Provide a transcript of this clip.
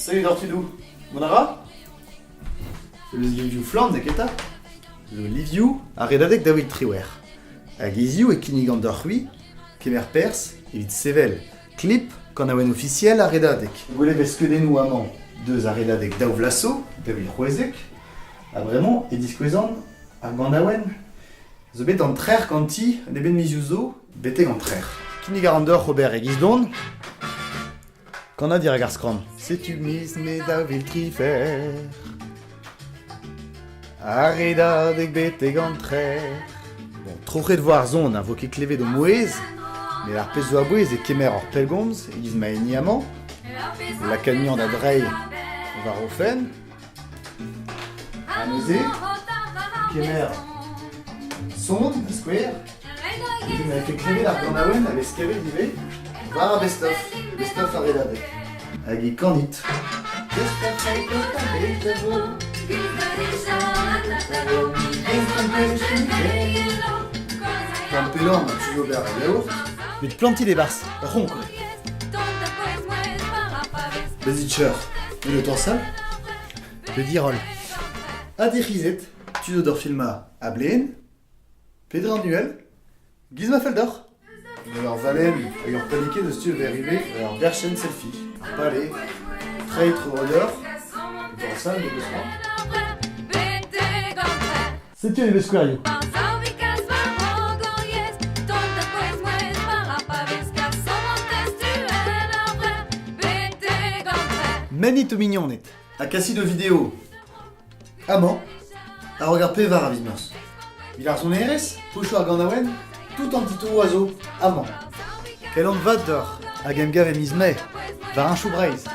Salut d'Ortudou. Monara? Le Liviu Fland neketa? Le Liviu a redadek David Triwer. Hag iziou e kinigandor hui, kemer pers, evit sevel. Clip, quand awen officiel a redadek. Gole veskedenou amant, deus a redadek daou vlaso, David Rouezek, a vraiment e diskwezan ar gant awen. Zo bet an trer kanti, ne ben miziouzo, beteg an trer. Kinigandor Robert e gizdon, quand a dir hag ar skram. Setu mis me David Trifer. A redadek beteg an trer. Bon, troc'het voir zon a voke klevet o mouez, mais ar pez zo a bouez e kemer hor pelgomz, e giz ma eniamant, la kanian da dreil war o fen, a neuze, kemer son, a skouer, e ma fe klevet ar gant aouen a vez kevet dive, war a best-of a redadek. Hag e kanit. Pampelan, tu ober a yaourt. Met planti les bars, ronk. Bezitcher, et le torsal. Le dirol. A derizet, tu d'or filma a bleen. Pedre annuel. Gizma feldor. Alors Valen, ayant paniqué de stu arrivé, alors Berchen selfie. Palais, traître odeur. Le torsal, le besoin. C'était le squario. Many to mignon net. A cassi de vidéo. Amant. A regard pévar à Vismers. Il a son RS. Poucho à Gandawen. Tout en petit oiseau. Amant. Quel on va d'or. A Gamgav et Mismay. Var un chou braise.